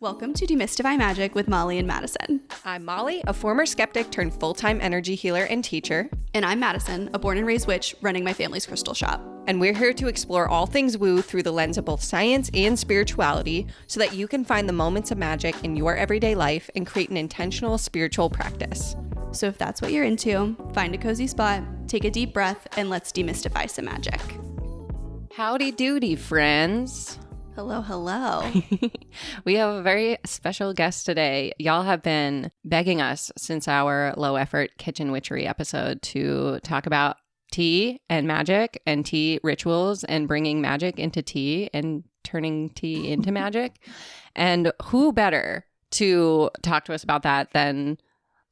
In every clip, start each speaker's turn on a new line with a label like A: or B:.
A: Welcome to Demystify Magic with Molly and Madison.
B: I'm Molly, a former skeptic turned full-time energy healer and teacher.
A: And I'm Madison, a born and raised witch running my family's crystal shop.
B: And we're here to explore all things woo through the lens of both science and spirituality so that you can find the moments of magic in your everyday life and create an intentional spiritual practice.
A: So if that's what you're into, find a cozy spot, take a deep breath, and let's demystify some magic.
B: Howdy doody, friends.
A: Hello, hello.
B: We have a very special guest today. Y'all have been begging us since our low effort kitchen witchery episode to talk about tea and magic and tea rituals and bringing magic into tea and turning tea into magic. And who better to talk to us about that than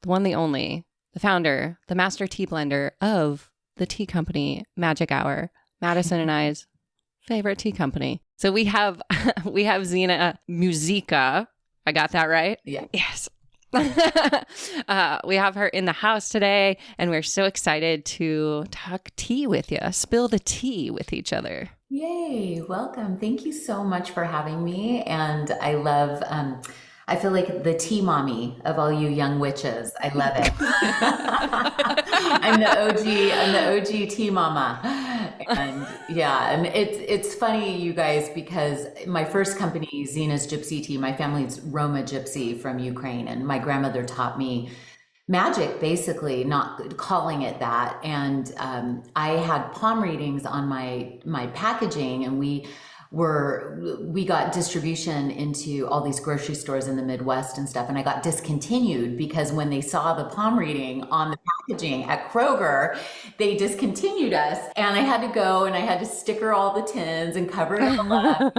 B: the one, the only, the founder, the master tea blender of the tea company Magic Hour, Madison and I's favorite tea company. So we have Zhena Muzyka. I got that right?
C: Yeah.
B: Yes. We have her in the house today, and we're so excited to talk tea with you, spill the tea with each other.
C: Yay. Welcome. Thank you so much for having me. And I love, I feel like the tea mommy of all you young witches. I love it. I'm the OG tea mama. And yeah, and it's funny, you guys, because my first company, Zhena's Gypsy Tea, my family's Roma Gypsy from Ukraine, and my grandmother taught me magic, basically, not calling it that. And I had palm readings on my packaging, and we got distribution into all these grocery stores in the Midwest and stuff. And I got discontinued because when they saw the palm reading on the packaging at Kroger, they discontinued us. And I had to go and I had to sticker all the tins and cover it all up.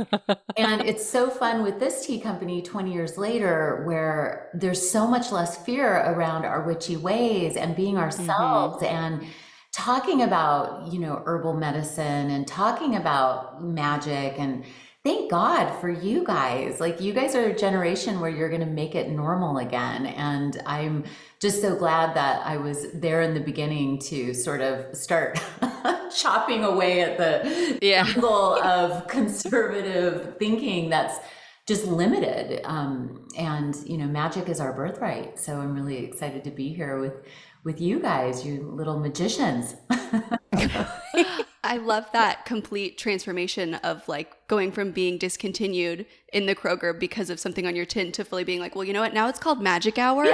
C: And it's so fun with this tea company 20 years later, where there's so much less fear around our witchy ways and being ourselves and talking about, herbal medicine and talking about magic. And thank God for you guys. Like, you guys are a generation where you're going to make it normal again. And I'm just so glad that I was there in the beginning to sort of start chopping away at the angle of conservative thinking that's just limited. And, magic is our birthright. So I'm really excited to be here with you guys, you little magicians.
A: I love that complete transformation of like going from being discontinued in the Kroger because of something on your tin to fully being like, well, you know what? Now it's called Magic Hour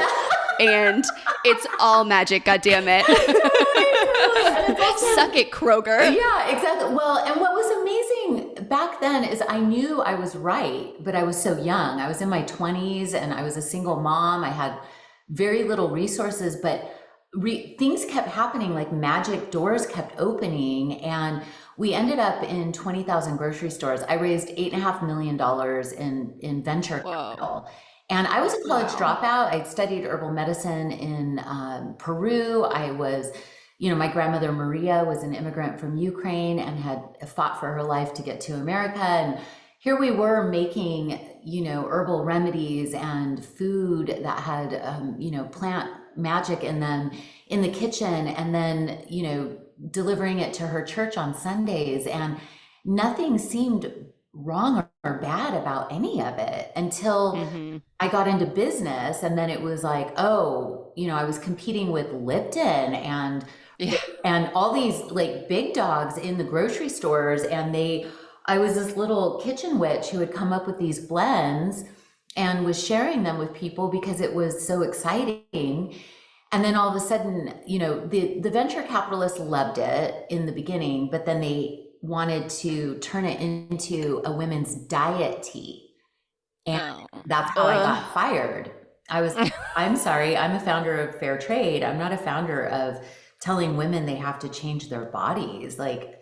A: and it's all magic, goddammit. Suck it, Kroger.
C: Yeah, exactly. Well, and what was amazing back then is I knew I was right, but I was so young. I was in my 20s and I was a single mom. I had very little resources, but things kept happening, like magic doors kept opening, and we ended up in 20,000 grocery stores. I raised $8.5 million in venture capital. And I was a college dropout. I studied herbal medicine in Peru. I was, my grandmother Maria was an immigrant from Ukraine and had fought for her life to get to America. And here we were making, herbal remedies and food that had, plant magic in them in the kitchen, and then, delivering it to her church on Sundays. And nothing seemed wrong or bad about any of it until I got into business. And then it was like, I was competing with Lipton and all these like big dogs in the grocery stores. And I was this little kitchen witch who had come up with these blends and was sharing them with people because it was so exciting. And then all of a sudden, the venture capitalists loved it in the beginning, but then they wanted to turn it into a women's diet tea. And that's how I got fired. I'm sorry, I'm a founder of fair trade. I'm not a founder of telling women they have to change their bodies. Like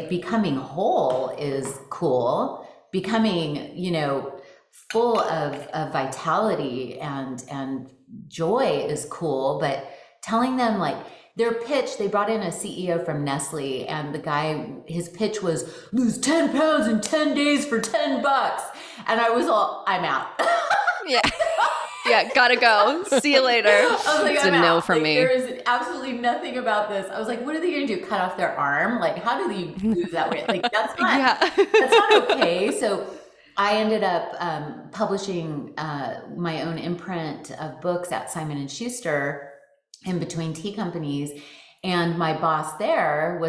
C: becoming whole is cool. Becoming, full of vitality and joy is cool, but telling them like their pitch, they brought in a CEO from Nestle, and the guy, his pitch was lose 10 pounds in 10 days for $10. And I was all, I'm out.
A: Yeah, gotta go. See you later.
C: I was like,
B: it's a no for me.
C: There is absolutely nothing about this. I was like, what are they going to do? Cut off their arm? Like, how do you lose that weight? Like, that's not okay. So I ended up publishing my own imprint of books at Simon and Schuster in between tea companies. And my boss there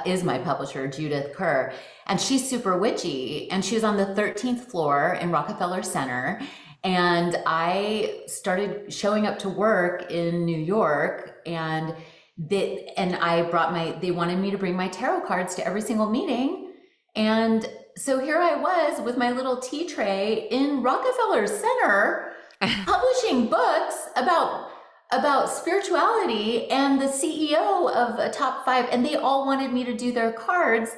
C: is my publisher, Judith Kerr, and she's super witchy. And she was on the 13th floor in Rockefeller Center. And I started showing up to work in New York, and they wanted me to bring my tarot cards to every single meeting. And so here I was with my little tea tray in Rockefeller Center, publishing books about spirituality, and the CEO of a top 5, and they all wanted me to do their cards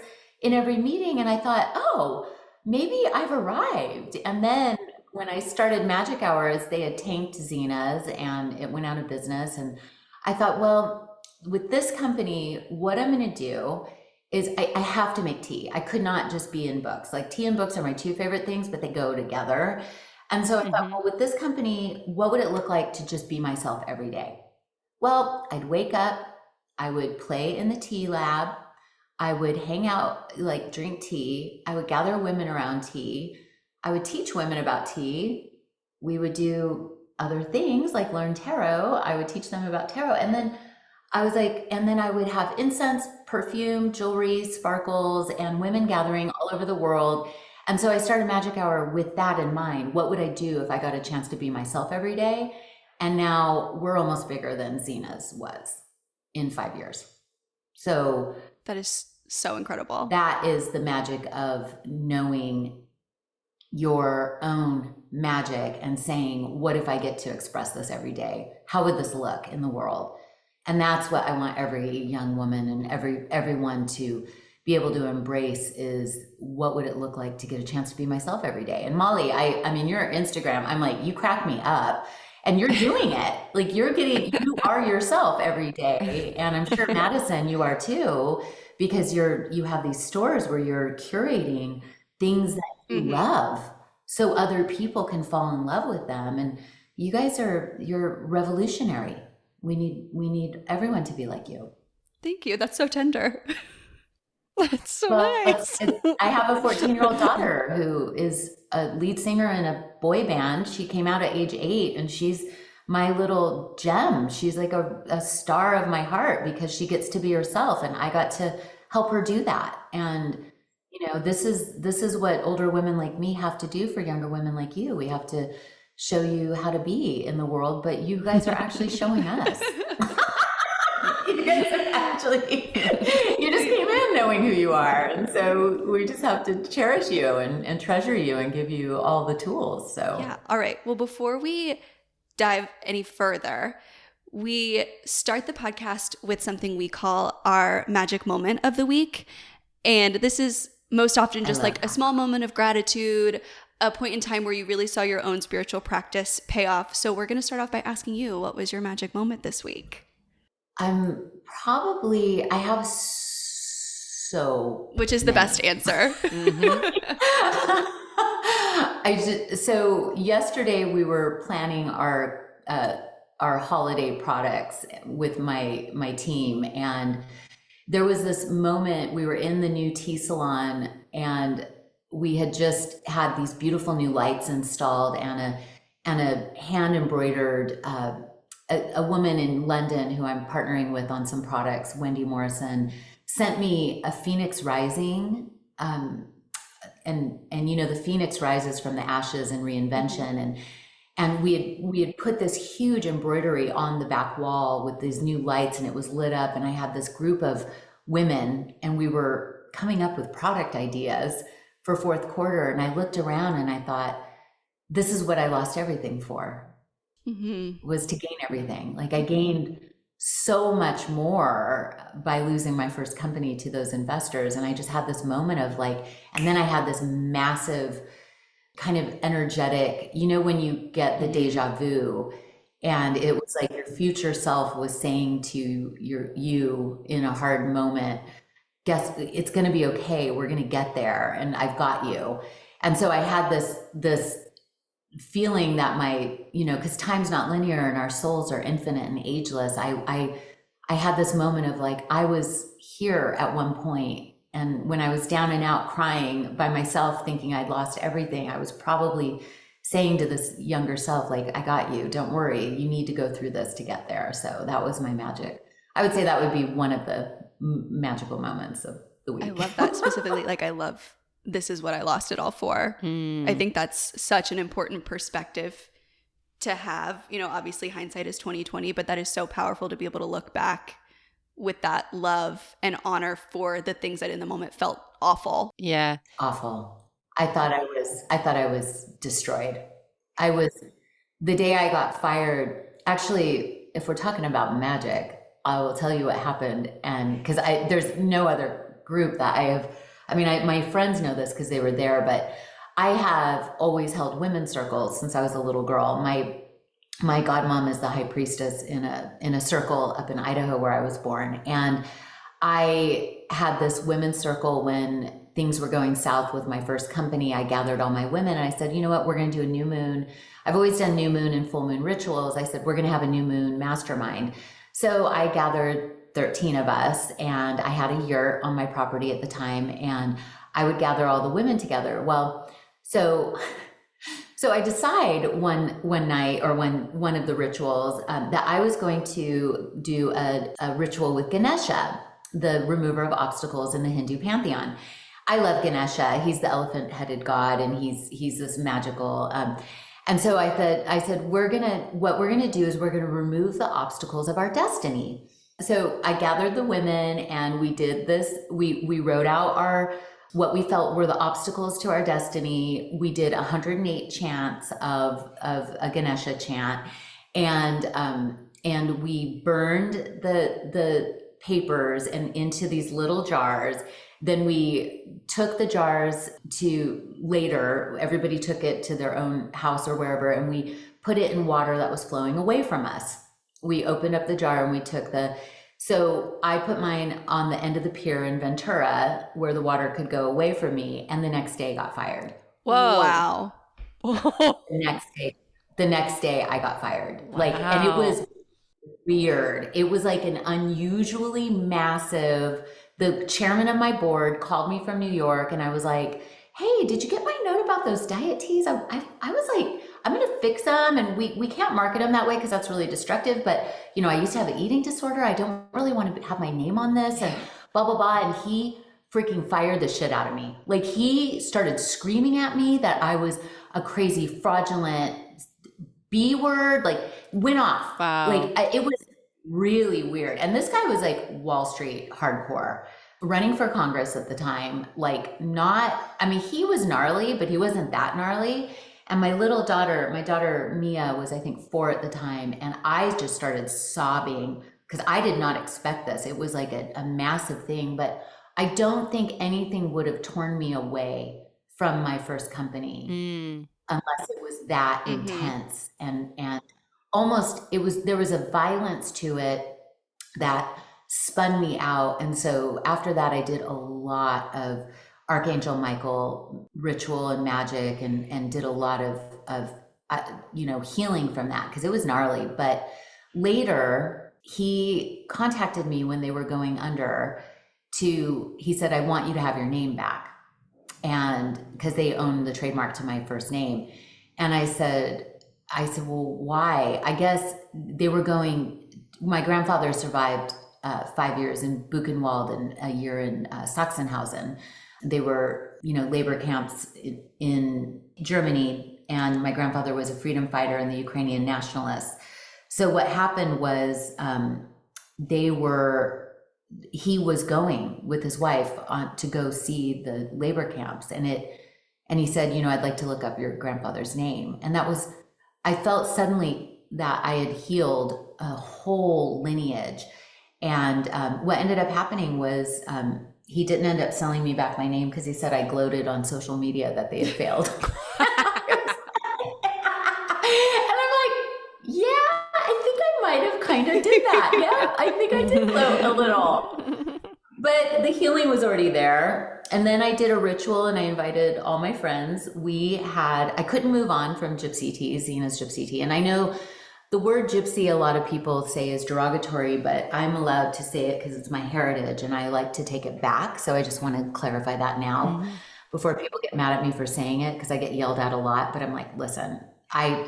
C: in every meeting. And I thought, oh, maybe I've arrived. And then when I started Magic Hours, they had tanked Zhena's and it went out of business. And I thought, well, with this company, what I'm going to do is I have to make tea. I could not just be in books. Like, tea and books are my 2 favorite things, but they go together. And so I thought, well, with this company, what would it look like to just be myself every day? Well, I'd wake up, I would play in the tea lab, I would hang out, like drink tea, I would gather women around tea, I would teach women about tea, we would do other things like learn tarot, I would teach them about tarot, and then I was like, and then I would have incense, perfume, jewelry, sparkles, and women gathering all over the world. And so I started Magic Hour with that in mind. What would I do if I got a chance to be myself every day? And now we're almost bigger than Zena's was in 5 years. So
A: that is so incredible.
C: That is the magic of knowing your own magic and saying, what if I get to express this every day? How would this look in the world? And that's what I want every young woman and everyone to be able to embrace, is what would it look like to get a chance to be myself every day? And Molly, I mean, your Instagram, I'm like, you crack me up, and you're doing it. Like, you are yourself every day. And I'm sure, Madison, you are too, because you have these stores where you're curating things that you love so other people can fall in love with them. And you guys you're revolutionary. We need everyone to be like you.
A: Thank you. That's so tender.
B: That's so nice.
C: I have a 14-year-old daughter who is a lead singer in a boy band. She came out at age 8, and she's my little gem. She's like a star of my heart because she gets to be herself, and I got to help her do that. And this is what older women like me have to do for younger women like you. We have to show you how to be in the world, but you guys are actually showing us. You guys are actually, you just came in knowing who you are. And so we just have to cherish you and treasure you and give you all the tools. So
A: yeah. All right. Well, before we dive any further, we start the podcast with something we call our magic moment of the week. And this is most often just like a small moment of gratitude, a point in time where you really saw your own spiritual practice pay off. So we're going to start off by asking you, what was your magic moment this week?
C: I have
A: Which is the best answer.
C: So yesterday we were planning our holiday products with my team, and there was this moment. We were in the new tea salon, and we had just had these beautiful new lights installed, and a hand embroidered a woman in London who I'm partnering with on some products, Wendy Morrison, sent me a phoenix rising, and the phoenix rises from the ashes and reinvention, and we had put this huge embroidery on the back wall with these new lights, and it was lit up, and I had this group of women, and we were coming up with product ideas for fourth quarter, and I looked around and I thought, this is what I lost everything for. Was to gain everything. Like, I gained so much more by losing my first company to those investors. And I just had this moment of like, and then I had this massive kind of energetic, when you get the deja vu, and it was like your future self was saying to you in a hard moment, guess it's going to be okay. We're going to get there, and I've got you. And so I had this feeling that because time's not linear and our souls are infinite and ageless. I had this moment of like, I was here at one point And when I was down and out crying by myself, thinking I'd lost everything, I was probably saying to this younger self, like, I got you, don't worry, you need to go through this to get there. So that was my magic. I would say that would be one of the magical moments of the week.
A: I love that specifically. Like, I love, this is what I lost it all for. I think that's such an important perspective to have. You know, obviously hindsight is 2020, but that is so powerful to be able to look back with that love and honor for the things that in the moment felt awful.
B: Yeah.
C: Awful. I thought I was destroyed. The day I got fired, actually, if we're talking about magic, I will tell you what happened. And because there's no other group that my friends know this because they were there, but I have always held women's circles since I was a little girl. My godmom is the high priestess in a circle up in Idaho where I was born. And I had this women's circle when things were going south with my first company. I gathered all my women and I said, you know what, we're going to do a new moon. I've always done new moon and full moon rituals. I said, we're going to have a new moon mastermind. So I gathered 13 of us, and I had a yurt on my property at the time, and I would gather all the women together. Well, so I decide one night, or one of the rituals, that I was going to do a ritual with Ganesha, the remover of obstacles in the Hindu pantheon. I love Ganesha. He's the elephant-headed god, and he's this magical. And so I said, what we're gonna do is we're gonna remove the obstacles of our destiny. So I gathered the women, and we did this. We wrote out what we felt were the obstacles to our destiny. We did 108 chants of a Ganesha chant, and we burned the papers and into these little jars. Then we took the jars to later, everybody took it to their own house or wherever, and we put it in water that was flowing away from us. We opened up the jar and we took so I put mine on the end of the pier in Ventura where the water could go away from me, and the next day got fired.
B: Whoa.
A: Wow.
C: The next day I got fired.
B: Wow.
C: And it was weird. It was like an unusually massive. The chairman of my board called me from New York, and I was like, hey, did you get my note about those diet teas? I was like, I'm going to fix them, and we can't market them that way because that's really destructive. But, you know, I used to have an eating disorder. I don't really want to have my name on this, and blah, blah, blah. And he freaking fired the shit out of me. Like, he started screaming at me that I was a crazy, fraudulent B word, like went off.
B: Wow.
C: Like, it was really weird. And this guy was like Wall Street hardcore, running for Congress at the time. He was gnarly, but he wasn't that gnarly. And my daughter Mia was, I think, 4 at the time. And I just started sobbing because I did not expect this. It was like a massive thing, but I don't think anything would have torn me away from my first company unless it was that intense. And almost there was a violence to it that spun me out. And so after that, I did a lot of Archangel Michael ritual and magic, and did a lot of healing from that because it was gnarly. But later he contacted me when they were going under he said, I want you to have your name back. And because they owned the trademark to my first name. And I said, well, why? I guess they were my grandfather survived 5 years in Buchenwald and a year in Sachsenhausen. They were, labor camps in Germany, and my grandfather was a freedom fighter in the Ukrainian nationalists. So what happened was he was going with his wife to go see the labor camps, and he said, I'd like to look up your grandfather's name. And I felt suddenly that I had healed a whole lineage. And what ended up happening was he didn't end up selling me back my name because he said I gloated on social media that they had failed. And I'm like, yeah, I think I might have kind of did that. Yeah, I think I did gloat a little. But the healing was already there. And then I did a ritual and I invited all my friends. I couldn't move on from Gypsy Tea, Zhena's Gypsy Tea. And I know The word gypsy, a lot of people say is derogatory, but I'm allowed to say it because it's my heritage and I like to take it back. So I just want to clarify that now before people get mad at me for saying it, because I get yelled at a lot. But I'm like, listen, I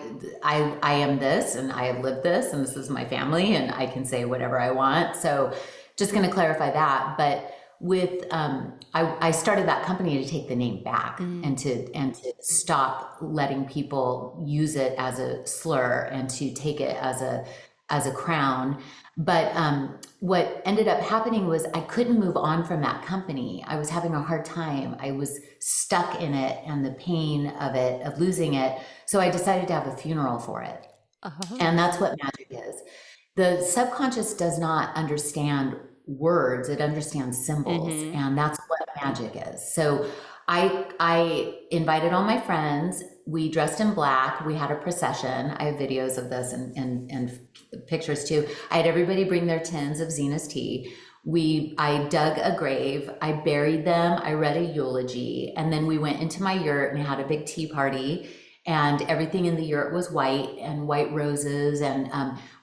C: am this and I have lived this and this is my family and I can say whatever I want. So just going to clarify that. But with I started that company to take the name back and to stop letting people use it as a slur and to take it as a crown. But what ended up happening was I couldn't move on from that company. I was having a hard time. I was stuck in it and the pain of it, of losing it. So I decided to have a funeral for it. And that's what magic is. The subconscious does not understand words, it understands symbols, and that's what magic is. So I invited all my friends. We dressed in black. We had a procession. I have videos of this and pictures too. I had everybody bring their tins of Zhenia's tea. I dug a grave. I buried them. I read a eulogy, and then we went into my yurt and had a big tea party. And everything in the yurt was white and white roses. And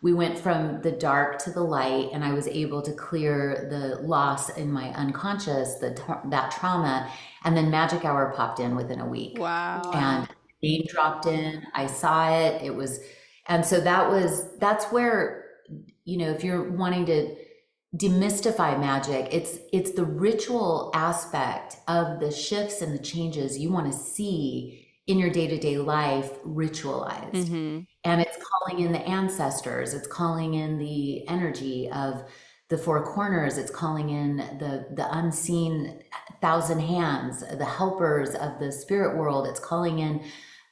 C: we went from the dark to the light, and I was able to clear the loss in my unconscious, that trauma. And then Magic Hour popped in within a week.
A: Wow.
C: And name dropped in. I saw it. It was, and so that's where, if you're wanting to demystify magic, it's the ritual aspect of the shifts and the changes you want to see in your day-to-day life ritualized. And it's calling in the ancestors, it's calling in the energy of the four corners, it's calling in the unseen thousand hands, the helpers of the spirit world, it's calling in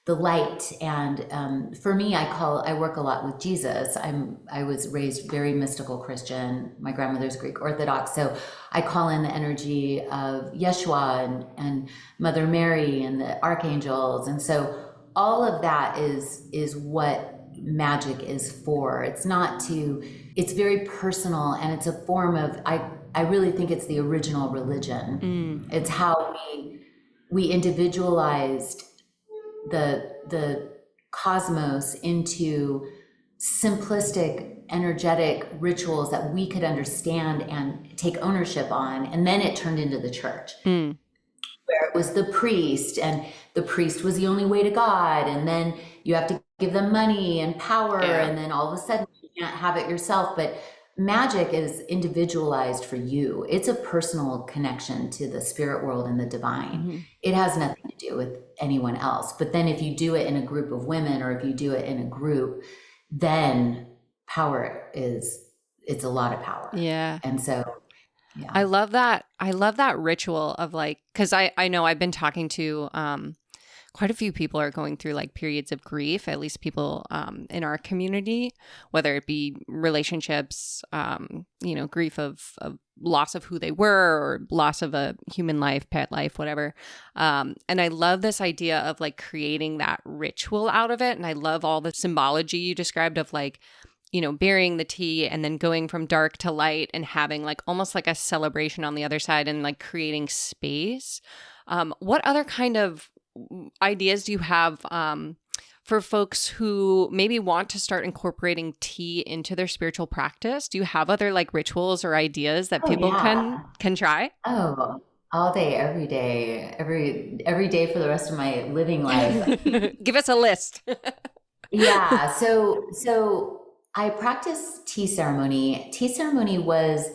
C: the light. And for me, I work a lot with Jesus. I was raised very mystical Christian. My grandmother's Greek Orthodox. So I call in the energy of Yeshua and Mother Mary and the archangels. And so all of that is what magic is for. It's very personal, and it's a form of, I really think it's the original religion. It's how we individualized the cosmos into simplistic, energetic rituals that we could understand and take ownership on. And then it turned into the church, where it was the priest, and the priest was the only way to God. And then you have to give them money and power. And then all of a sudden you can't have it yourself. But magic is individualized for you. It's a personal connection to the spirit world and the divine. It has nothing to do with anyone else. But then if you do it in a group of women, or if you do it in a group, then it's a lot of power.
B: Yeah.
C: And so, yeah.
B: I love that. I love that ritual of because I know I've been talking to quite a few people are going through periods of grief, at least people in our community, whether it be relationships, grief of loss of who they were, or loss of a human life, pet life, whatever. And I love this idea of creating that ritual out of it. And I love all the symbology you described of burying the tea and then going from dark to light and having almost a celebration on the other side, and creating space. What other kind of ideas do you have for folks who maybe want to start incorporating tea into their spiritual practice? Do you have other rituals or ideas that people can try?
C: Oh, all day, every day, every day for the rest of my living life.
B: Give us a list.
C: Yeah. So I practice tea ceremony. Tea ceremony was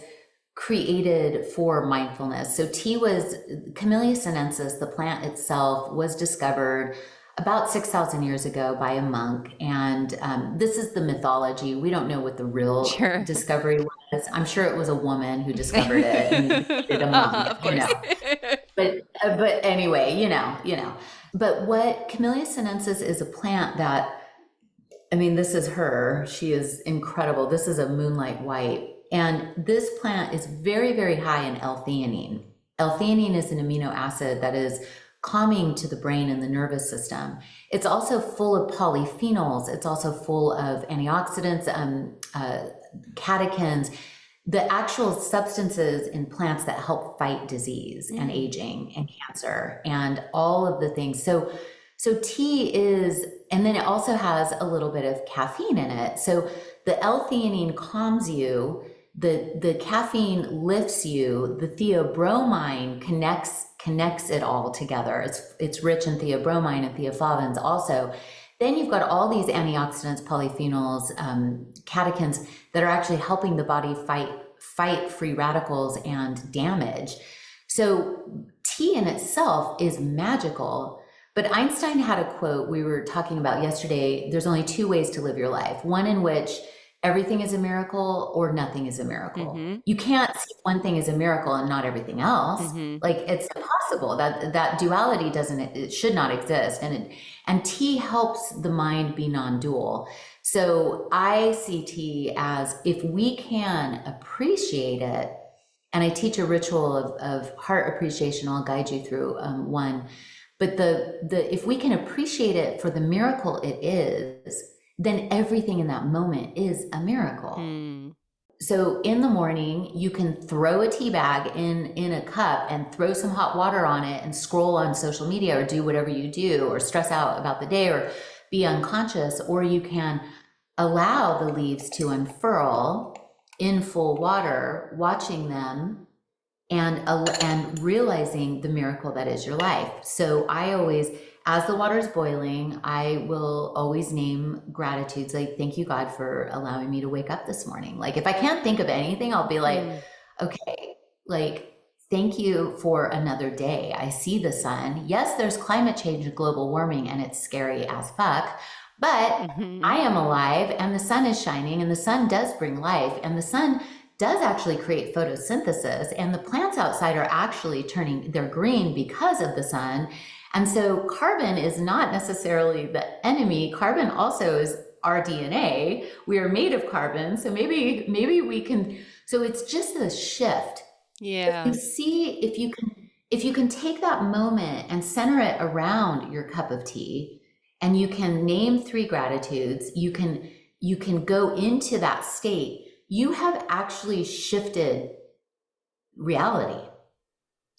C: created for mindfulness. So Camellia sinensis, the plant itself, was discovered about 6,000 years ago by a monk. And this is the mythology. We don't know what the real discovery was. I'm sure it was a woman who discovered it and did a monk,
A: of course.
C: But anyway, But what Camellia sinensis is a plant that, this is her. She is incredible. This is a moonlight white. And this plant is very, very high in L-theanine. L-theanine is an amino acid that is calming to the brain and the nervous system. It's also full of polyphenols. It's also full of antioxidants, catechins, the actual substances in plants that help fight disease and aging and cancer and all of the things. So tea is And then it also has a little bit of caffeine in it. So the L-theanine calms you, the caffeine lifts you, the theobromine connects it all together. It's rich in theobromine and theoflavins also. Then you've got all these antioxidants, polyphenols, catechins that are actually helping the body fight free radicals and damage. So tea in itself is magical. But Einstein had a quote we were talking about yesterday. There's only two ways to live your life. One in which everything is a miracle or nothing is a miracle.
B: Mm-hmm.
C: You can't see one thing as a miracle and not everything else.
B: Mm-hmm.
C: Like, it's impossible. That duality it should not exist. And tea helps the mind be non-dual. So I see tea as, if we can appreciate it, and I teach a ritual of heart appreciation. I'll guide you through one. But if we can appreciate it for the miracle it is, then everything in that moment is a miracle.
B: Mm.
C: So in the morning, you can throw a tea bag in a cup and throw some hot water on it and scroll on social media or do whatever you do, or stress out about the day or be unconscious, or you can allow the leaves to unfurl in full water, watching them and realizing the miracle that is your life. So I always, as the water is boiling, I will always name gratitudes, like, thank you, God, for allowing me to wake up this morning. Like, if I can't think of anything, I'll be like, okay, like, thank you for another day. I see the sun. Yes, there's climate change and global warming, and it's scary as fuck, but I am alive, and the sun is shining, and the sun does bring life, and the sun does actually create photosynthesis, and the plants outside are actually they're green because of the sun. And so carbon is not necessarily the enemy. Carbon also is our DNA. We are made of carbon. So maybe we can, so it's just a shift.
B: Yeah.
C: You see, if you can take that moment and center it around your cup of tea, and you can name 3 gratitudes, you can go into that state, you have actually shifted reality.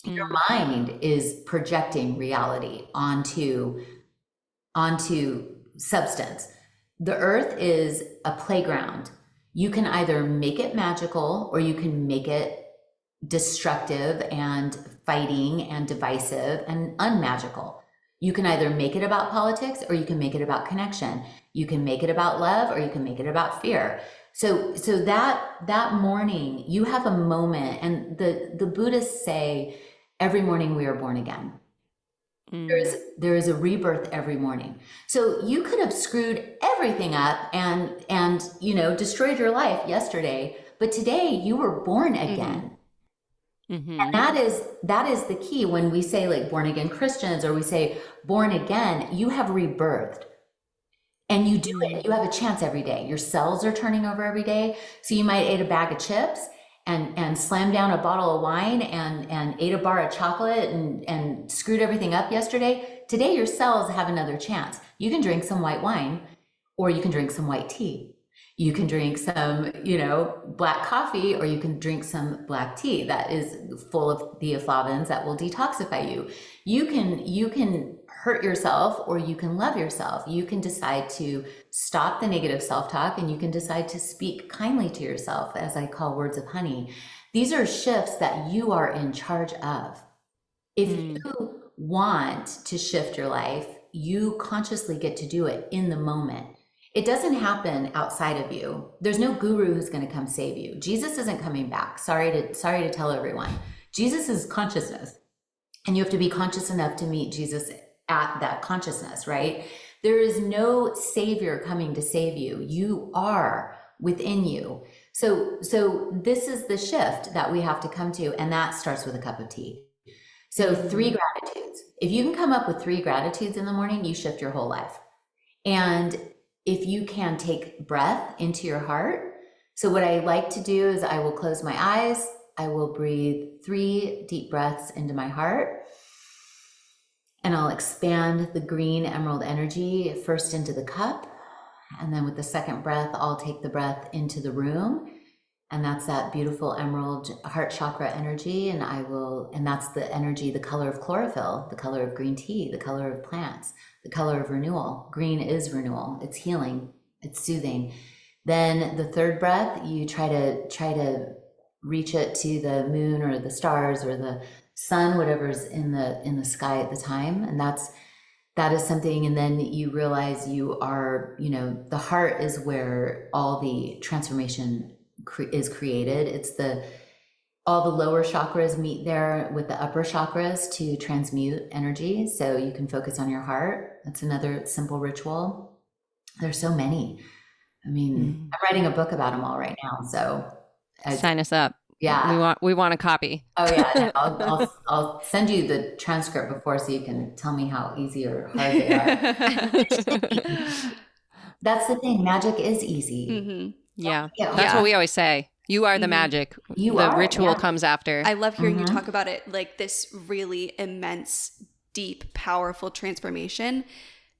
C: Your mind is projecting reality onto substance. The earth is a playground. You can either make it magical, or you can make it destructive and fighting and divisive and unmagical. You can either make it about politics, or you can make it about connection. You can make it about love, or you can make it about fear. So that morning, you have a moment, and the Buddhists say, every morning we are born again. There is a rebirth every morning. So you could have screwed everything up and destroyed your life yesterday, but today you were born again. And that is the key. When we say, like, born again Christians, or we say born again, you have rebirthed. And you do it, you have a chance every day. Your cells are turning over every day. So you might eat a bag of chips and slam down a bottle of wine and ate a bar of chocolate and screwed everything up yesterday. Today, your cells have another chance. You can drink some white wine, or you can drink some white tea. You can drink some, black coffee, or you can drink some black tea that is full of theoflavins that will detoxify you. You can hurt yourself, or you can love yourself. You can decide to stop the negative self-talk, and you can decide to speak kindly to yourself, as I call words of honey. These are shifts that you are in charge of. If you want to shift your life, you consciously get to do it in the moment. It doesn't happen outside of you. There's no guru who's going to come save you. Jesus isn't coming back. Sorry to tell everyone. Jesus is consciousness, and you have to be conscious enough to meet Jesus at that consciousness, right? There is no savior coming to save you. You are within you. So this is the shift that we have to come to, and that starts with a cup of tea. So 3 gratitudes. If you can come up with 3 gratitudes in the morning, you shift your whole life. And if you can take breath into your heart. So what I like to do is I will close my eyes. I will breathe 3 deep breaths into my heart. And I'll expand the green emerald energy first into the cup. And then with the second breath, I'll take the breath into the room. And that's that beautiful emerald heart chakra energy. And that's the energy, the color of chlorophyll, the color of green tea, the color of plants, the color of renewal. Green is renewal. It's healing. It's soothing. Then the third breath, you try to reach it to the moon or the stars or the sun, whatever's in the sky at the time. And that is something. And then you realize you are, the heart is where all the transformation is created. It's all the lower chakras meet there with the upper chakras to transmute energy. So you can focus on your heart. That's another simple ritual. There's so many. I mean, I'm writing a book about them all right now. So
B: sign us up.
C: Yeah.
B: We want a copy.
C: Oh yeah. I'll send you the transcript before so you can tell me how easy or hard they are. That's the thing. Magic is easy.
B: Mm-hmm. Yeah. That's what we always say. You are the magic. The ritual comes after.
A: I love hearing you talk about it, like this really immense, deep, powerful transformation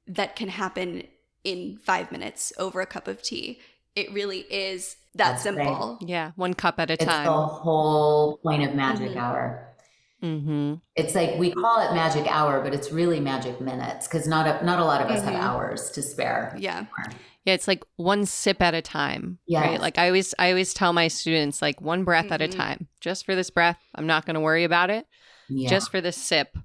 A: that can happen in 5 minutes over a cup of tea. It really is that's simple.
C: Right.
B: Yeah. 1 cup at a time.
C: It's the whole point of magic hour. Mm-hmm. It's like we call it magic hour, but it's really magic minutes because not a lot of us have hours to spare.
A: Yeah.
B: Yeah, it's like 1 sip at a time.
C: Yes.
B: Right? Like I always tell my students, like 1 breath at a time. Just for this breath, I'm not going to worry about it. Yeah. Just for this sip,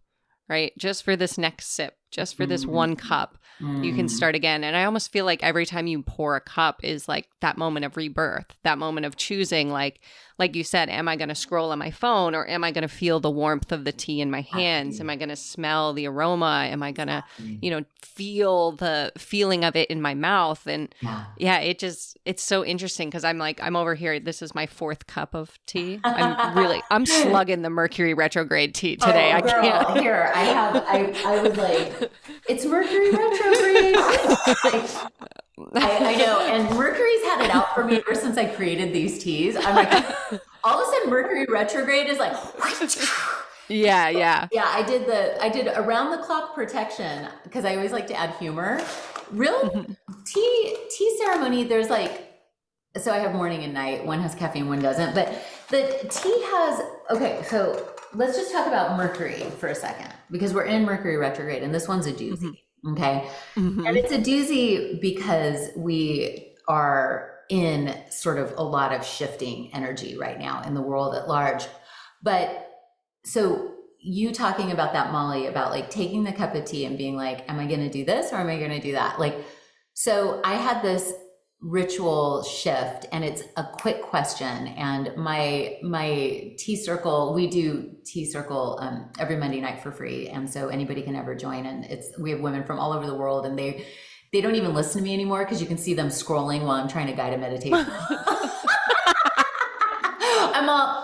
B: right? Just for this next sip, just for this 1 cup, you can start again. And I almost feel like every time you pour a cup is like that moment of rebirth, that moment of choosing, like you said, am I going to scroll on my phone or am I going to feel the warmth of the tea in my hands? Am I going to smell the aroma? Am I going to, feel the feeling of it in my mouth? And it's so interesting because I'm over here. This is my 4th cup of tea. I'm slugging the Mercury retrograde tea today.
C: I can't. Here, I was like, it's Mercury retrograde. I know. And Mercury's had it out for me ever since I created these teas. I'm like, all of a sudden Mercury retrograde is like,
B: yeah.
C: Yeah, I did around the clock protection because I always like to add humor. Real tea ceremony, there's so I have morning and night. One has caffeine, one doesn't. But the tea has, so let's just talk about Mercury for a second because we're in Mercury retrograde and this one's a doozy. Okay. And it's a doozy because we are in sort of a lot of shifting energy right now in the world at large. But so you talking about that, Molly, about like taking the cup of tea and being like, am I going to do this or am I going to do that? Like, so I had this ritual shift and it's a quick question. And my tea circle, we do tea circle every Monday night for free. And so anybody can ever join. And we have women from all over the world and they don't even listen to me anymore because you can see them scrolling while I'm trying to guide a meditation.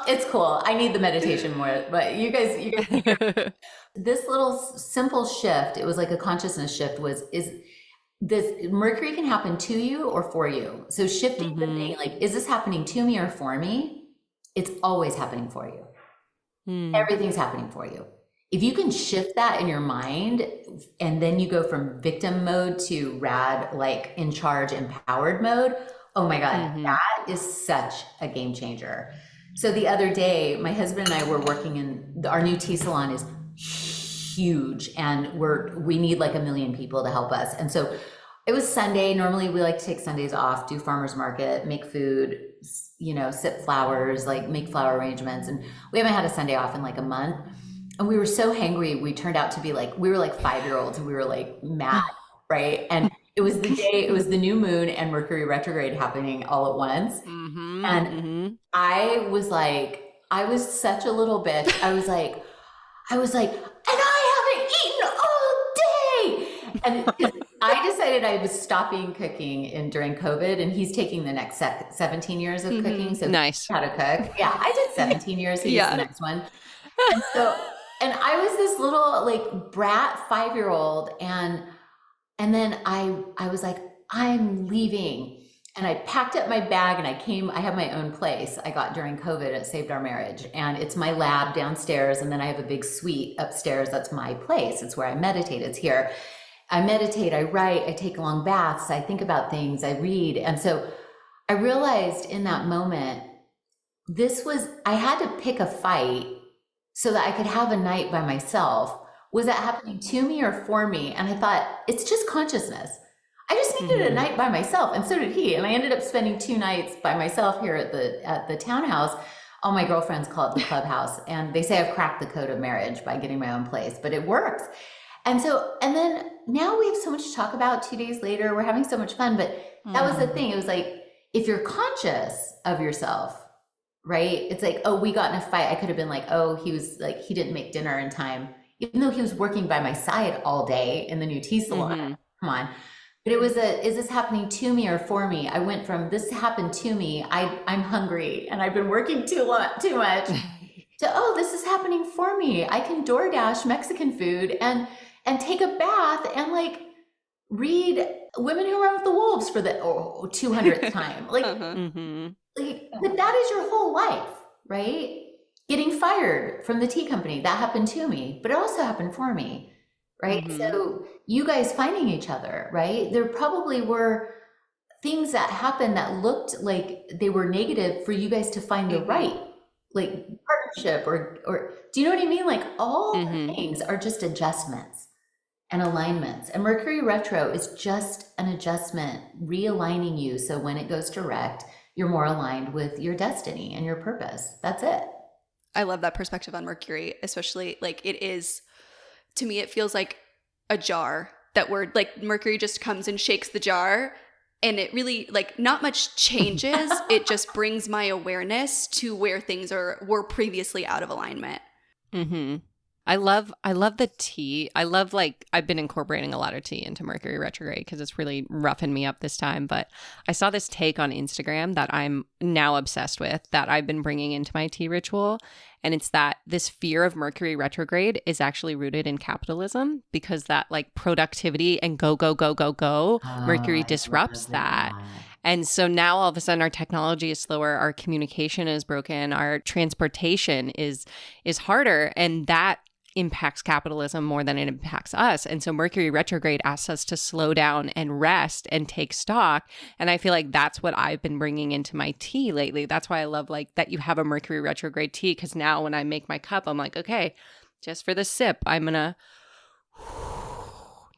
C: It's cool. I need the meditation more, but you guys this little simple shift, it was like a consciousness shift is this Mercury can happen to you or for you. So shifting the thing, like, is this happening to me or for me? It's always happening for you. Everything's happening for you. If you can shift that in your mind and then you go from victim mode to rad, like in charge, empowered mode. Oh my God, that is such a game changer. So the other day, my husband and I were working in our new tea salon is huge and we need like 1 million people to help us. And so it was Sunday. Normally we like to take Sundays off, do farmer's market, make food, sip flowers, like make flower arrangements. And we haven't had a Sunday off in like a month. And we were so hangry. We turned out to be we were like 5-year-olds and we were like mad, right? And it was the new moon and Mercury retrograde happening all at once. And I was such a little bitch. I was like, and I haven't eaten all day. And I decided I was stopping cooking during COVID, and he's taking the next 17 years of cooking. So
B: nice.
C: How to cook. Yeah, I did 17 years. He's the next one. And I was this little like brat 5-year-old, and then I was like, I'm leaving. And I packed up my bag and I have my own place I got during COVID. It saved our marriage. And it's my lab downstairs. And then I have a big suite upstairs. That's my place. It's where I meditate. It's here. I meditate, I write, I take long baths, I think about things, I read. And so I realized in that moment, I had to pick a fight so that I could have a night by myself. Was that happening to me or for me? And I thought, it's just consciousness. I just needed a night by myself, and so did he. And I ended up spending 2 nights by myself here at the townhouse. All my girlfriends call it the clubhouse, and they say I've cracked the code of marriage by getting my own place, but it works. And then now we have so much to talk about 2 days later. We're having so much fun, but that was the thing. It was like, if you're conscious of yourself, right? It's like, oh, we got in a fight. I could have been like, oh, he didn't make dinner in time, even though he was working by my side all day in the new tea salon. Come on. But it was is this happening to me or for me? I went from this happened to me, I'm hungry and I've been working too much, to, oh, this is happening for me. I can DoorDash Mexican food and take a bath and like read Women Who Run with the Wolves for the 200th time. Like, but that is your whole life, right? Getting fired from the tea company, that happened to me, but it also happened for me, right? So you guys finding each other, right? There probably were things that happened that looked like they were negative for you guys to find the right, like partnership or do you know what I mean? Like all the things are just adjustments and alignments. And Mercury retro is just an adjustment, realigning you. So when it goes direct, you're more aligned with your destiny and your purpose. That's it.
A: I love that perspective on Mercury, especially like it is, to me, it feels like a jar that like Mercury just comes and shakes the jar and it really like not much changes. It just brings my awareness to where things were previously out of alignment.
B: I love the tea. I love like I've been incorporating a lot of tea into Mercury retrograde because it's really roughing me up this time. But I saw this take on Instagram that I'm now obsessed with that I've been bringing into my tea ritual. And it's that this fear of Mercury retrograde is actually rooted in capitalism because that like productivity and go, Mercury disrupts that. And so now all of a sudden our technology is slower, our communication is broken, our transportation is harder, and that impacts capitalism more than it impacts us. And so Mercury retrograde asks us to slow down and rest and take stock. And I feel like that's what I've been bringing into my tea lately. That's why I love like that you have a Mercury retrograde tea, because now when I make my cup, I'm like, okay, just for the sip, I'm going to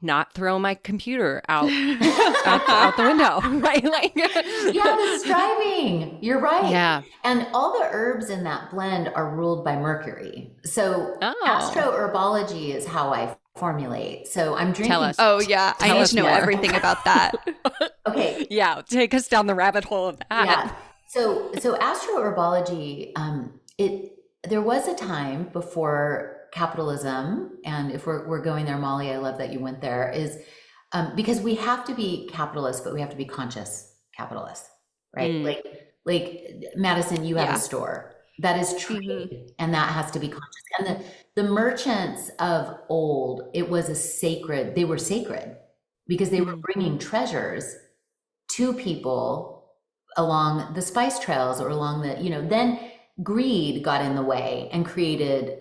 B: not throw my computer out the window, right? Like,
C: the striving. You're right.
B: Yeah.
C: And all the herbs in that blend are ruled by Mercury. So astroherbology is how I formulate. So I'm drinking.
B: Tell us.
A: Oh yeah, I need to know
B: more.
A: Everything about that.
C: Okay.
B: Yeah, take us down the rabbit hole of that.
C: Yeah. So astroherbology, there was a time before capitalism, and if we're going there, Molly, I love that you went there, is because we have to be capitalists, but we have to be conscious capitalists, right? Like Madison, you have a store that is trade, and that has to be conscious. And the merchants of old, they were sacred because they were bringing treasures to people along the spice trails or along then greed got in the way and created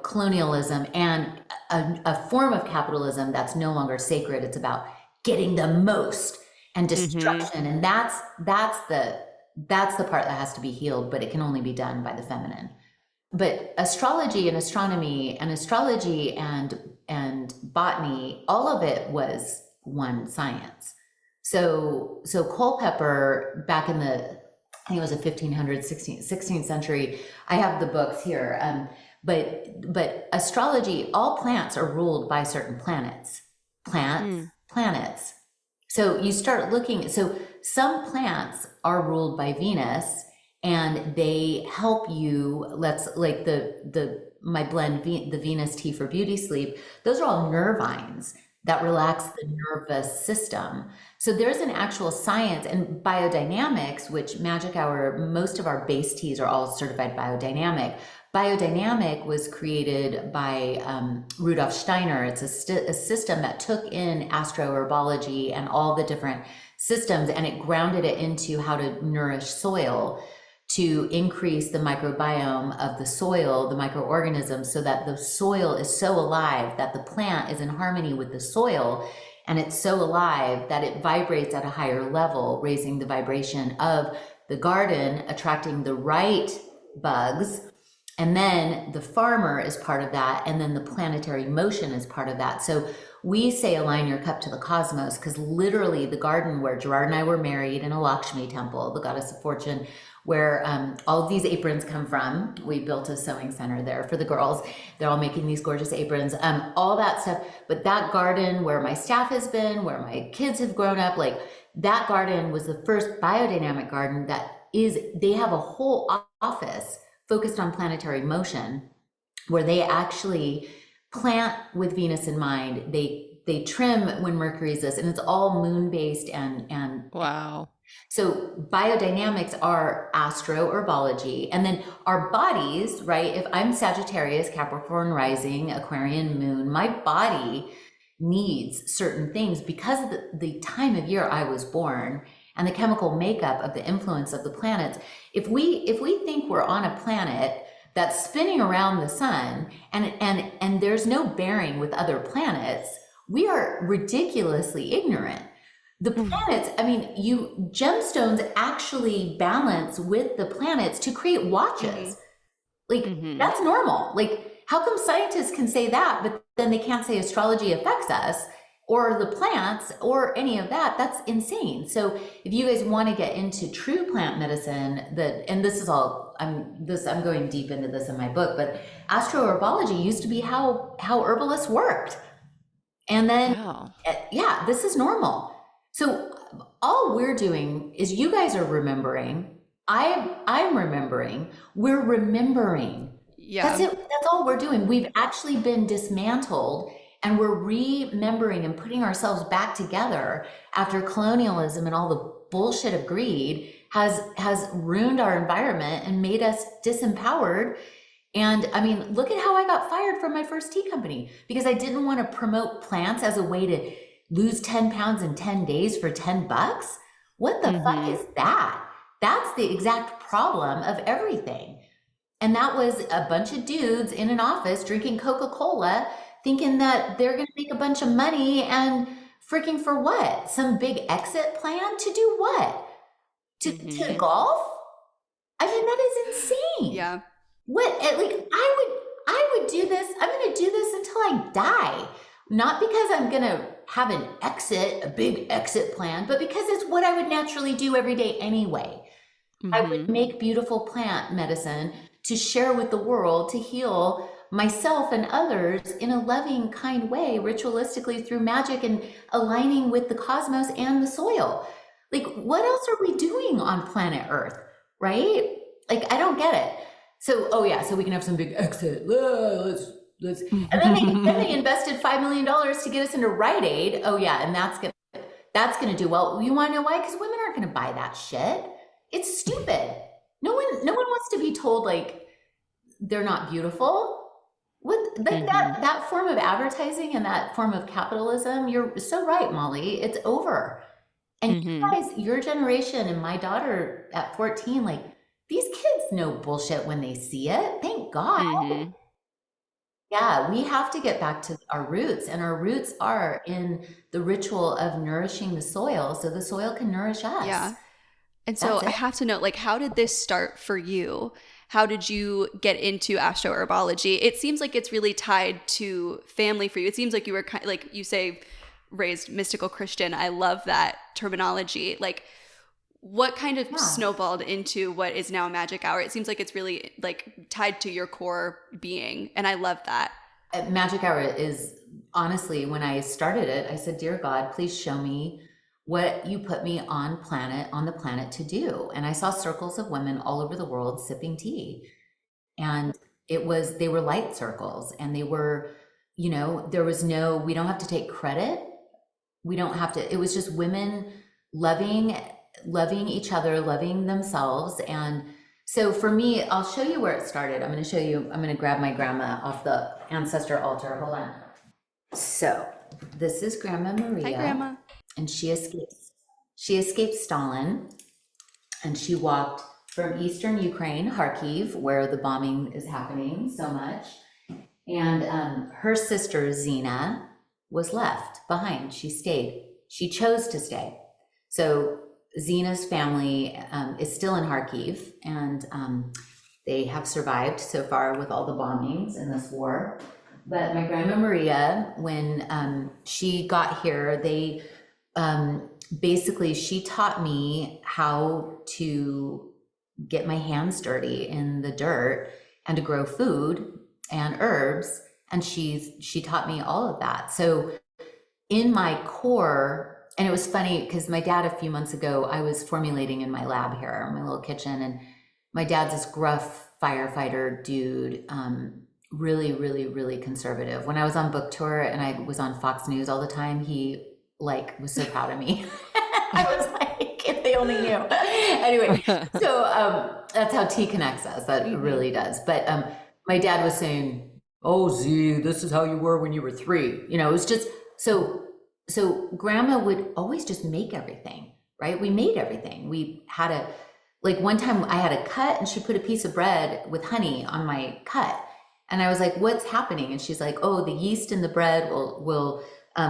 C: colonialism and a form of capitalism that's no longer sacred. It's about getting the most and destruction. And that's the part that has to be healed, but it can only be done by the feminine. But astrology and astronomy and astrology and botany, all of it was one science. So Culpeper back in I think it was the 1500s, 16th century. I have the books here. But astrology, all plants are ruled by certain planets. Planets. So you start looking, so some plants are ruled by Venus and they help you, like my blend, the Venus tea for beauty sleep, those are all nervines that relax the nervous system. So there's an actual science and biodynamics, which Magic Hour, most of our base teas are all certified biodynamic. Biodynamic was created by Rudolf Steiner. It's a system that took in astroherbology and all the different systems, and it grounded it into how to nourish soil to increase the microbiome of the soil, the microorganisms, so that the soil is so alive that the plant is in harmony with the soil, and it's so alive that it vibrates at a higher level, raising the vibration of the garden attracting the right bugs. And then the farmer is part of that. And then the planetary motion is part of that. So we say align your cup to the cosmos, because literally the garden where Gerard and I were married in a Lakshmi temple, the goddess of fortune, where all of these aprons come from. We built a sewing center there for the girls. They're all making these gorgeous aprons, all that stuff. But that garden where my staff has been, where my kids have grown up, like that garden was the first biodynamic garden they have a whole office focused on planetary motion, where they actually plant with Venus in mind. They trim when Mercury's this, and it's all moon based and
B: wow.
C: So biodynamics are astroherbology, and then our bodies, right? If I'm Sagittarius, Capricorn rising, Aquarian moon, my body needs certain things because of the time of year I was born and the chemical makeup of the influence of the planets. If we think we're on a planet that's spinning around the sun and there's no bearing with other planets, we are ridiculously ignorant. The planets, I mean, gemstones actually balance with the planets to create watches. Like that's normal. Like, how come scientists can say that, but then they can't say astrology affects us or the plants or any of that? That's insane. So if you guys want to get into true plant medicine, and this is all, I'm going deep into this in my book, but astroherbology used to be how herbalists worked. And then, yeah, this is normal. So all we're doing is you guys are remembering. I'm remembering. We're remembering.
A: Yeah.
C: That's it. That's all we're doing. We've actually been dismantled, and we're remembering and putting ourselves back together after colonialism and all the bullshit of greed has ruined our environment and made us disempowered. And I mean, look at how I got fired from my first tea company because I didn't want to promote plants as a way to lose 10 pounds in 10 days for $10. What the fuck is that? That's the exact problem of everything. And that was a bunch of dudes in an office drinking Coca-Cola, thinking that they're going to make a bunch of money, and freaking for what? Some big exit plan to do what? To golf? I mean, that is insane.
A: Yeah.
C: What, like, I would do this. I'm going to do this until I die. Not because I'm going to have a big exit plan, but because it's what I would naturally do every day anyway. I would make beautiful plant medicine to share with the world, to heal myself and others in a loving, kind way, ritualistically through magic and aligning with the cosmos and the soil. Like, what else are we doing on planet Earth, right? Like, I don't get it. So, so we can have some big exit. Let's. And then they invested $5 million to get us into Rite Aid. Oh yeah, and that's gonna do well. You want to know why? Because women aren't gonna buy that shit. It's stupid. No one wants to be told like they're not beautiful. That form of advertising and that form of capitalism, you're so right, Molly. It's over. And you guys, your generation and my daughter at 14, like, these kids know bullshit when they see it. Thank God. Yeah, we have to get back to our roots, and our roots are in the ritual of nourishing the soil so the soil can nourish us.
A: Yeah. And so I have to know, like, how did this start for you? How did you get into astroherbology? It seems like it's really tied to family for you. It seems like you were kind of, like you say, raised mystical Christian. I love that terminology. Like, what kind of snowballed into what is now Magic Hour? It seems like it's really like tied to your core being. And I love that.
C: Magic Hour is, honestly, when I started it, I said, dear God, please show me what you put me on the planet to do. And I saw circles of women all over the world sipping tea. And they were light circles, and they were, we don't have to take credit. It was just women loving each other, loving themselves. And so for me, I'll show you where it started. I'm going to grab my grandma off the ancestor altar. Hold on. So this is Grandma Maria.
A: Hi, Grandma.
C: And she escaped Stalin, and she walked from Eastern Ukraine, Kharkiv, where the bombing is happening so much. And her sister, Zhena, was left behind. She stayed. She chose to stay. So Zhina's family is still in Kharkiv, and they have survived so far with all the bombings in this war. But my grandma Maria, when she got here, they basically, she taught me how to get my hands dirty in the dirt and to grow food and herbs. And she taught me all of that. So in my core, and it was funny because my dad, a few months ago, I was formulating in my lab here, my little kitchen, and my dad's this gruff firefighter dude, really, really, really conservative. When I was on book tour and I was on Fox News all the time, he like was so proud of me. I was like, if they only knew. Anyway, so that's how tea connects us. That really does. But my dad was saying, "Oh, Z, this is how you were when you were 3." You know, it was just so grandma would always just make everything, right? We made everything. We had like one time I had a cut and she put a piece of bread with honey on my cut. And I was like, "What's happening?" And she's like, "Oh, the yeast in the bread will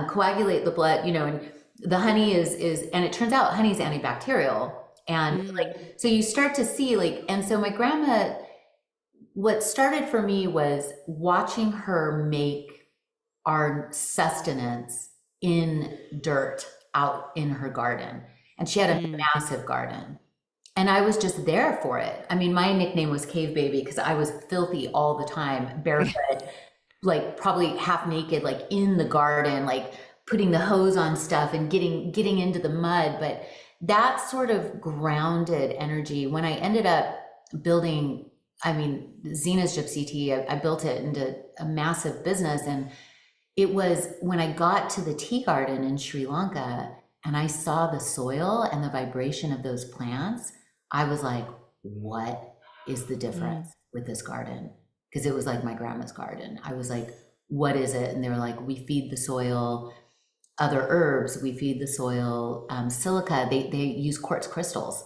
C: coagulate the blood, you know, and the honey is, and it turns out honey's antibacterial." And like, so you start to see like, and so my grandma, what started for me was watching her make our sustenance in dirt out in her garden. And she had a massive garden. And I was just there for it. I mean, my nickname was Cave Baby because I was filthy all the time, barefoot, like probably half naked, like in the garden, like putting the hose on stuff and getting into the mud. But that sort of grounded energy, when I ended up building, I mean, Zhina's Gypsy Tea, I built it into a massive business. And it was when I got to the tea garden in Sri Lanka and I saw the soil and the vibration of those plants, I was like, what is the difference with this garden? Because it was like my grandma's garden. I was like, what is it? And they were like, we feed the soil other herbs, we feed the soil silica. They use quartz crystals.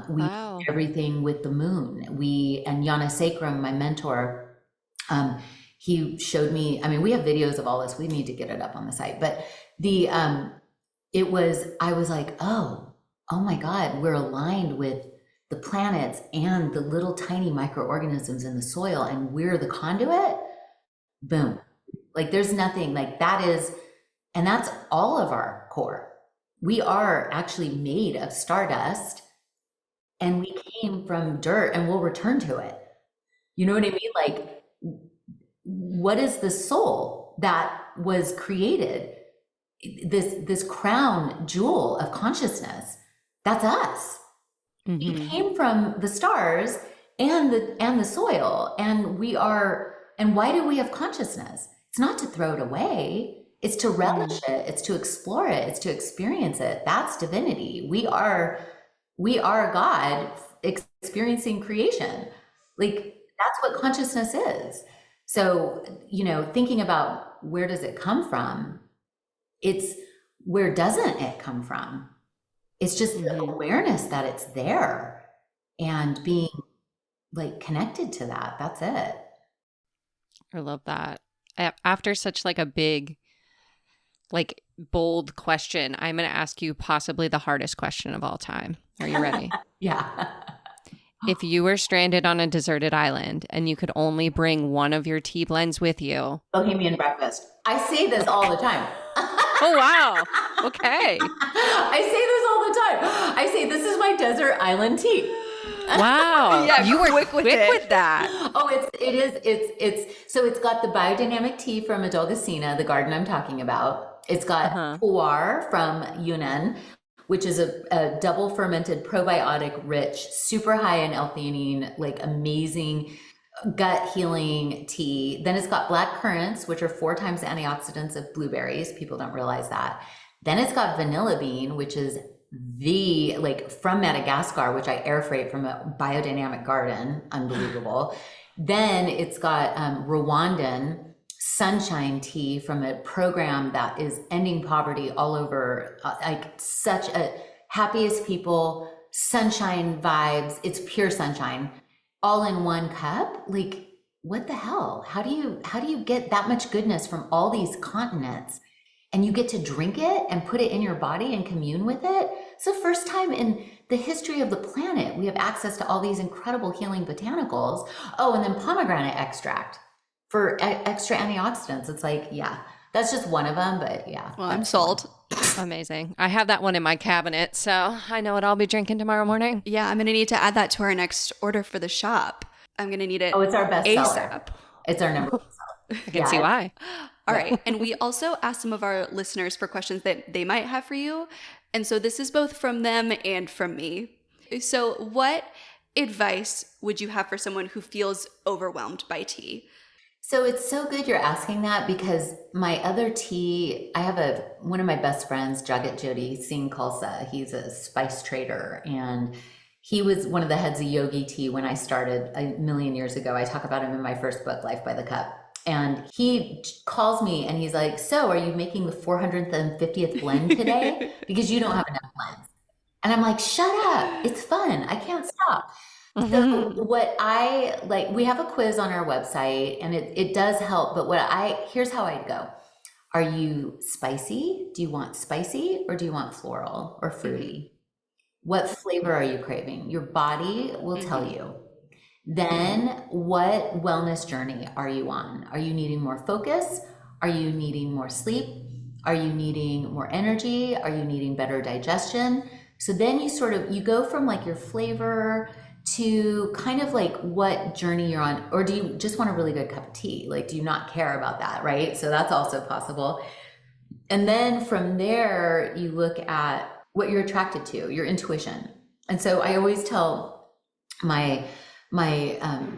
C: We feed everything with the moon. And Yana Sacrum, my mentor, he showed me, I mean, we have videos of all this. We need to get it up on the site. But I was like, oh my God, we're aligned with the planets and the little tiny microorganisms in the soil, and we're the conduit. Boom. Like there's nothing like that is, and that's all of our core. We are actually made of stardust and we came from dirt and we'll return to it. You know what I mean? Like, what is the soul that was created? This crown jewel of consciousness, that's us. We came from the stars and the soil, and we are, and why do we have consciousness? It's not to throw it away. It's to relish it. It's to explore it. It's to experience it. That's divinity. We are God experiencing creation. Like that's what consciousness is. So, you know, thinking about where does it come from? It's where doesn't it come from? It's just the awareness that it's there and being like connected to that. That's it.
B: I love that. After such like a big, like bold question, I'm going to ask you possibly the hardest question of all time. Are you ready?
C: Yeah.
B: If you were stranded on a deserted island and you could only bring one of your tea blends with you.
C: Bohemian breakfast. I say this all the time.
B: Oh, wow. Okay.
C: I say this all the time. I say, this is my desert island tea.
B: Wow.
A: Yeah,
B: you were
A: quick with that.
C: Oh, so it's got the biodynamic tea from Adolgasina, the garden I'm talking about. It's got pu'er from Yunnan, which is a double fermented probiotic rich, super high in L-theanine, like amazing gut healing tea. Then it's got black currants, which are 4 times the antioxidants of blueberries. People don't realize that. Then it's got vanilla bean, which is from Madagascar, which I air freight from a biodynamic garden. Unbelievable. Then it's got Rwandan sunshine tea from a program that is ending poverty all over, like such a happiest people, sunshine vibes. It's pure sunshine, all in one cup. Like, what the hell? How do you get that much goodness from all these continents and you get to drink it and put it in your body and commune with it? It's the first time in the history of the planet we have access to all these incredible healing botanicals. Oh, and then pomegranate extract for extra antioxidants. It's like, yeah, that's just one of them, but yeah.
A: Well, I'm sold.
B: Amazing. I have that one in my cabinet, so I know what I'll be drinking tomorrow morning.
A: Yeah, I'm going to need to add that to our next order for the shop. I'm going to need it.
C: Oh, it's our best
A: ASAP.
C: seller. It's our number one seller.
B: I can see why.
A: All right. And we also asked some of our listeners for questions that they might have for you. And so this is both from them and from me. So what advice would you have for someone who feels overwhelmed by tea?
C: So it's so good you're asking that, because my other tea, I have one of my best friends, Jagat Jyoti Singh Khalsa. He's a spice trader, and he was one of the heads of Yogi Tea when I started a million years ago. I talk about him in my first book, Life by the Cup. And he calls me and he's like, so are you making the 450th blend today? Because you don't have enough blends. And I'm like, shut up. It's fun. I can't stop. So what I like, we have a quiz on our website and it does help, but here's how I'd go. Are you spicy? Do you want spicy or do you want floral or fruity? What flavor are you craving? Your body will tell you. Then what wellness journey are you on? Are you needing more focus? Are you needing more sleep? Are you needing more energy? Are you needing better digestion? So then you go from like your flavor to kind of like what journey you're on, or do you just want a really good cup of tea? Like, do you not care about that, right? So that's also possible. And then from there, you look at what you're attracted to, your intuition. And so I always tell my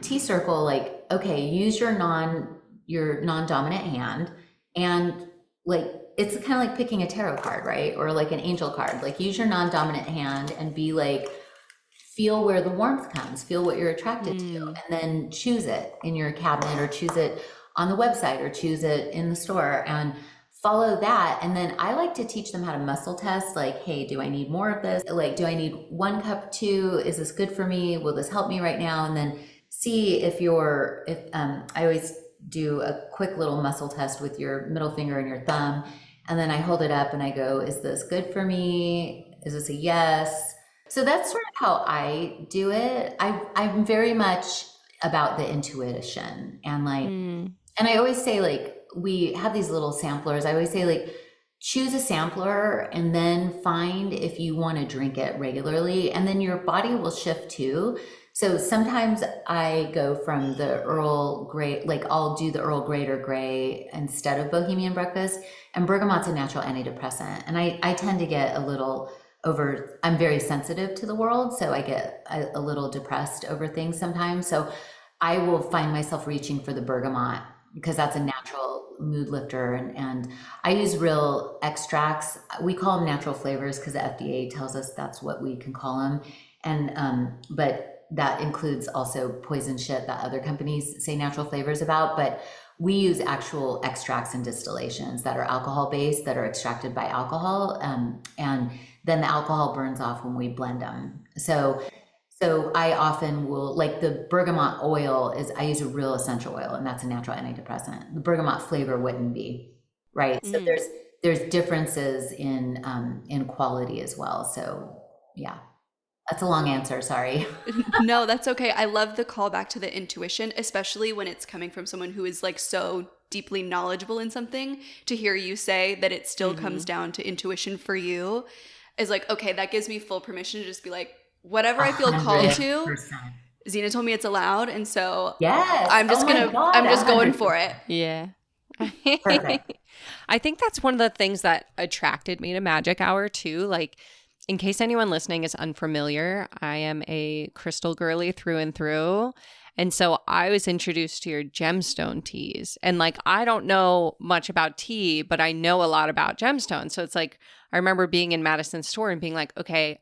C: tea circle, like, okay, use your non-dominant hand, and like, it's kind of like picking a tarot card, right? Or like an angel card, like use your non-dominant hand and be like, feel where the warmth comes, feel what you're attracted to, and then choose it in your cabinet or choose it on the website or choose it in the store and follow that. And then I like to teach them how to muscle test, like, hey, do I need more of this? Like, do I need 1 cup, 2? Is this good for me? Will this help me right now? And then see if I always do a quick little muscle test with your middle finger and your thumb. And then I hold it up and I go, is this good for me? Is this a yes? So that's sort of how I do it. I'm very much about the intuition and like, and I always say, like, we have these little samplers. I always say, like, choose a sampler and then find if you want to drink it regularly, and then your body will shift too. So sometimes I go from the Earl Grey, like I'll do the Earl Grey or Grey instead of Bohemian Breakfast, and bergamot's a natural antidepressant. And I tend to get a little I'm very sensitive to the world, so I get a little depressed over things sometimes. So I will find myself reaching for the bergamot because that's a natural mood lifter. And I use real extracts. We call them natural flavors because the FDA tells us that's what we can call them. And, but that includes also poison shit that other companies say natural flavors about. But we use actual extracts and distillations that are alcohol based, that are extracted by alcohol. And then the alcohol burns off when we blend them. So I often will, like the bergamot oil I use a real essential oil, and that's a natural antidepressant. The bergamot flavor wouldn't be, right? So there's differences in quality as well. So yeah, that's a long answer, sorry.
A: No, that's okay. I love the call back to the intuition, especially when it's coming from someone who is like so deeply knowledgeable in something. To hear you say that it still comes down to intuition for you is like, okay, that gives me full permission to just be like, whatever I feel called to. Zhena told me it's allowed, and so
C: yes.
A: I'm just I'm just going for it.
B: Yeah.
C: Perfect.
B: I think that's one of the things that attracted me to Magic Hour too. Like, in case anyone listening is unfamiliar, I am a crystal girly through and through. And so I was introduced to your gemstone teas. And like, I don't know much about tea, but I know a lot about gemstones. So it's like, I remember being in Madison's store and being like, okay,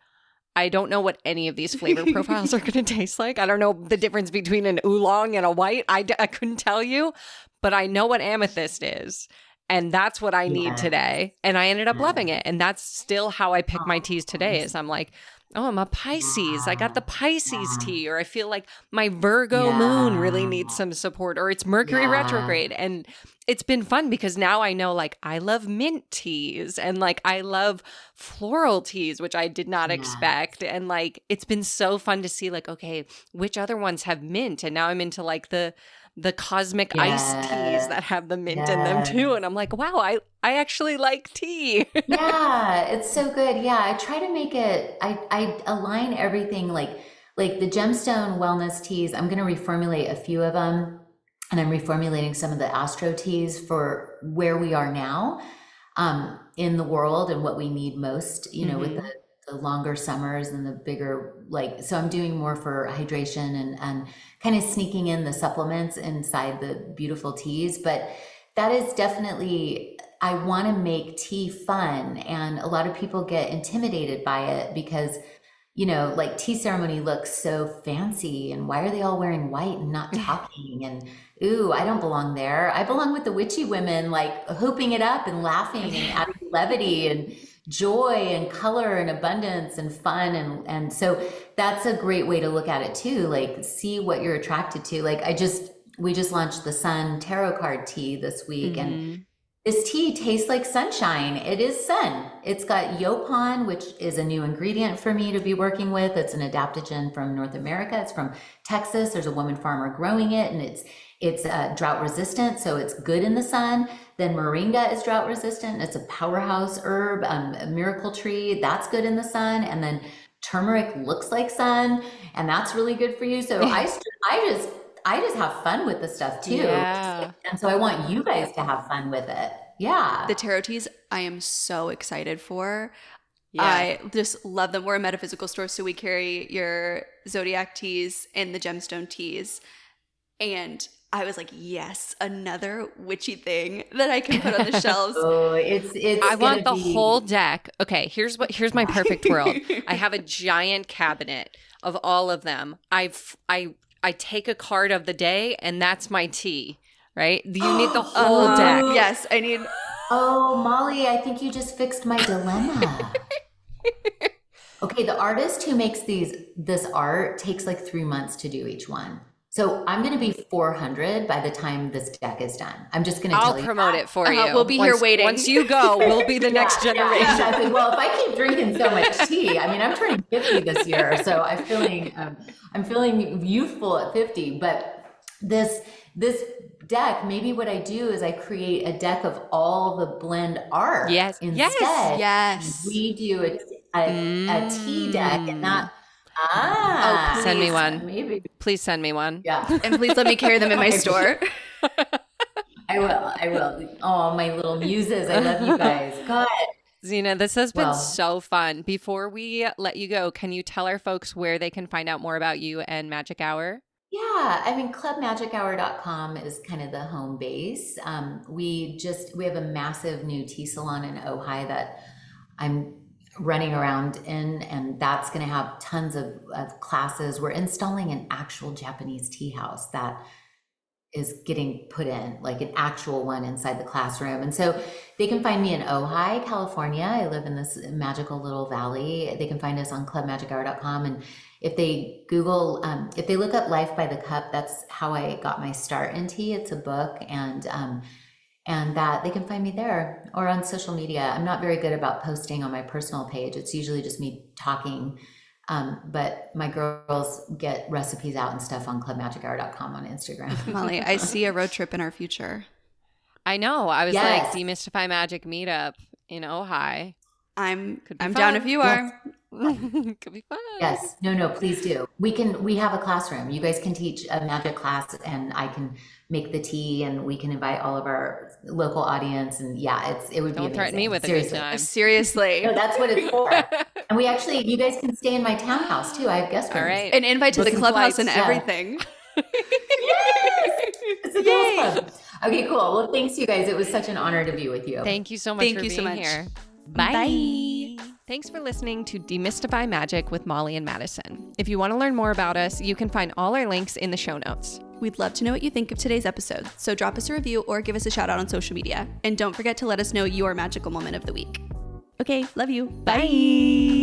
B: I don't know what any of these flavor profiles are going to taste like. I don't know the difference between an oolong and a white. I couldn't tell you, but I know what amethyst is. And that's what I need
C: Yes.
B: today. And I ended up loving it. And that's still how I pick my teas today is I'm like, oh, I'm a Pisces. I got the Pisces tea. Or I feel like my Virgo moon really needs some support. Or it's Mercury retrograde. And it's been fun because now I know like I love mint teas and like I love floral teas, which I did not expect. And like it's been so fun to see like, okay, which other ones have mint? And now I'm into like the cosmic iced teas that have the mint in them too. And I'm like, wow, I actually like tea.
C: Yeah, it's so good. Yeah, I try to make it, I align everything like the gemstone wellness teas. I'm going to reformulate a few of them, and I'm reformulating some of the astro teas for where we are now in the world and what we need most, you know, with the longer summers and the bigger, like, so I'm doing more for hydration and kind of sneaking in the supplements inside the beautiful teas. But that is definitely, I want to make tea fun. And a lot of people get intimidated by it because, you know, like tea ceremony looks so fancy and why are they all wearing white and not talking? And ooh, I don't belong there. I belong with the witchy women, like hooping it up and laughing and adding levity and joy and color and abundance and fun. And so that's a great way to look at it too. Like see what you're attracted to. Like we just launched the Sun Tarot card tea this week, and this tea tastes like sunshine. It is sun. It's got yopon, which is a new ingredient for me to be working with. It's an adaptogen from North America. It's from Texas. There's a woman farmer growing it, and it's drought resistant, so it's good in the sun. Then moringa is drought resistant. It's a powerhouse herb, a miracle tree. That's good in the sun. And then turmeric looks like sun, and that's really good for you. So I just have fun with the stuff too.
B: Yeah.
C: And so I want you guys to have fun with it. Yeah.
A: The tarot teas I am so excited for.
B: Yeah.
A: I just love them. We're a metaphysical store, so we carry your zodiac teas and the gemstone teas. And I was like, yes, another witchy thing that I can put on the shelves.
C: Oh, it's
B: I want the whole deck. Okay, here's my perfect world. I have a giant cabinet of all of them. I take a card of the day and that's my tea, right? You need the whole deck.
A: Yes, I need.
C: Oh, Molly, I think you just fixed my dilemma. Okay, the artist who makes this art takes like 3 months to do each one. So I'm going to be 400 by the time this deck is done. I'm just going to tell you.
B: I'll promote it for you.
A: We'll be here waiting.
B: Once you go, we'll be the next generation.
C: Yeah, exactly. Well, if I keep drinking so much tea, I mean, I'm turning 50 this year, so I'm feeling youthful at 50. But this deck, maybe what I do is I create a deck of all the blend art.
B: Yes.
C: Instead.
A: Yes.
C: We do a tea deck, and that.
B: Send me one.
C: Maybe.
B: Please send me one.
C: Yeah.
A: And please let me carry them in my store.
C: I will. Oh, my little muses. I love you guys. God.
B: Zhena, this has been so fun. Before we let you go, can you tell our folks where they can find out more about you and Magic Hour?
C: Yeah, I mean, clubmagichour.com is kind of the home base. We have a massive new tea salon in Ojai that I'm running around in, and that's going to have tons of classes. We're installing an actual Japanese tea house that is getting put in, like an actual one inside the classroom. And so they can find me in Ojai, California. I live in this magical little valley. They can find us on clubmagichour.com. And if they Google, if they look up Life by the Cup, that's how I got my start in tea. It's a book, and that they can find me there or on social media. I'm not very good about posting on my personal page. It's usually just me talking. But my girls get recipes out and stuff on clubmagichour.com on Instagram.
A: Molly, I see a road trip in our future.
B: I know. I was like, Demystify Magic meetup in Ojai.
A: I'm down if you are.
B: Could be fun.
C: Yes. No, please do. We have a classroom. You guys can teach a magic class, and I can make the tea, and we can invite all of our local audience. And it would be
B: Don't threaten me with
C: Seriously.
B: a good time.
A: Seriously.
C: No, that's what it's for. And you guys can stay in my townhouse too. I have guest rooms.
B: All right.
A: An invite to the clubhouse and
C: Yeah.
A: everything.
C: Yes! It's a girls club. Okay, cool. Well, thanks you guys. It was such an honor to be with you.
B: Thank you so much for being here. Bye. Thanks for listening to Demystify Magic with Molly and Madison. If you want to learn more about us, you can find all our links in the show notes.
A: We'd love to know what you think of today's episode, so drop us a review or give us a shout out on social media. And don't forget to let us know your magical moment of the week. Okay, love you. Bye.